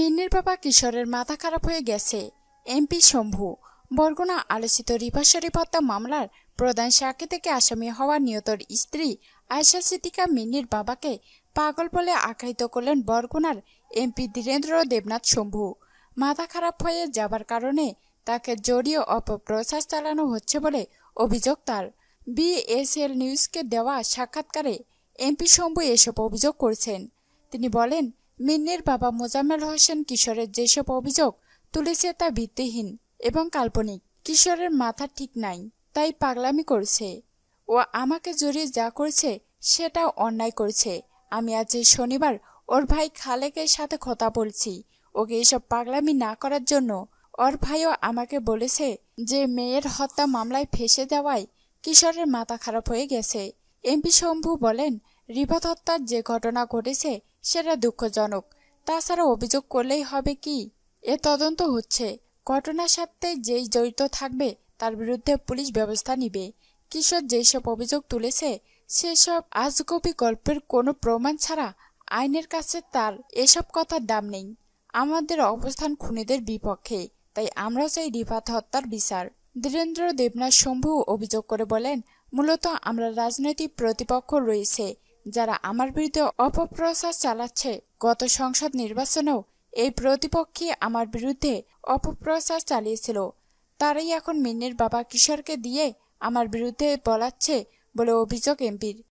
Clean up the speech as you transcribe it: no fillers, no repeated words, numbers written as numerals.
মিন্নির বাবা কিশোরের মাথা খারাপ হয়ে গেছে। এমপি শম্ভু বরগুনা আলোচিত রিফা শরীফ হত্যা মামলার প্রধান সাক্ষী থেকে আসামি হওয়া নিহতর স্ত্রী আয়েশা সিদ্দিকা মিন্নির বাবাকে পাগল বলে আখ্যায়িত করলেন বরগুনার এমপি ধীরেন্দ্র দেবনাথ শম্ভু। মাথা খারাপ হয়ে যাবার কারণে তাকে জড়িয়ে অপপ্রচার চালানো হচ্ছে বলে অভিযোগ তার। বিএসএল নিউজকে দেওয়া সাক্ষাৎকারে এমপি শম্ভু এসব অভিযোগ করেছেন। তিনি বলেন, মিন্নির বাবা মোজাম্মেল হোসেন কিশোরের যেসব অভিযোগ তুলেছে তা ভিত্তিহীন এবং কাল্পনিক। কিশোরের মাথা ঠিক নাই, তাই পাগলামি করছে। ও আমাকে জড়িয়ে যা করছে সেটাও অন্যায় করছে। আমি আজ শনিবার ওর ভাই খালেকের সাথে কথা বলছি ওকে এসব পাগলামি না করার জন্য। ওর ভাইও আমাকে বলেছে যে মেয়ের হত্যা মামলায় ফেঁসে যাওয়ায় কিশোরের মাথা খারাপ হয়ে গেছে। এমপি শম্ভু বলেন, রিফাত হত্যার যে ঘটনা ঘটেছে সেটা দুঃখজনক। তাছাড়া অভিযোগ করলেই হবে কি? এ তদন্ত হচ্ছে। ঘটনার সাথে যেই জড়িত থাকবে তার বিরুদ্ধে পুলিশ ব্যবস্থা নিবে। কিশোর যেসব অভিযোগ তুলেছে সেসব আজগুবি গল্পের কোনো প্রমাণ ছাড়া আইনের কাছে তার এসব কথার দাম নেই। আমাদের অবস্থান খুনিদের বিপক্ষে, তাই আমরা চাই রিফাত হত্যার বিচার। ধীরেন্দ্র দেবনাথ শম্ভু অভিযোগ করে বলেন, মূলত আমরা রাজনৈতিক প্রতিপক্ষ রয়েছে যারা আমার বিরুদ্ধে অপপ্রচার চালাচ্ছে। গত সংসদ নির্বাচনেও এই প্রতিপক্ষই আমার বিরুদ্ধে অপপ্রচার চালিয়েছিল। তারাই এখন মিন্নির বাবা কিশোরকে দিয়ে আমার বিরুদ্ধে বলাচ্ছে বলে অভিযোগ এমপির।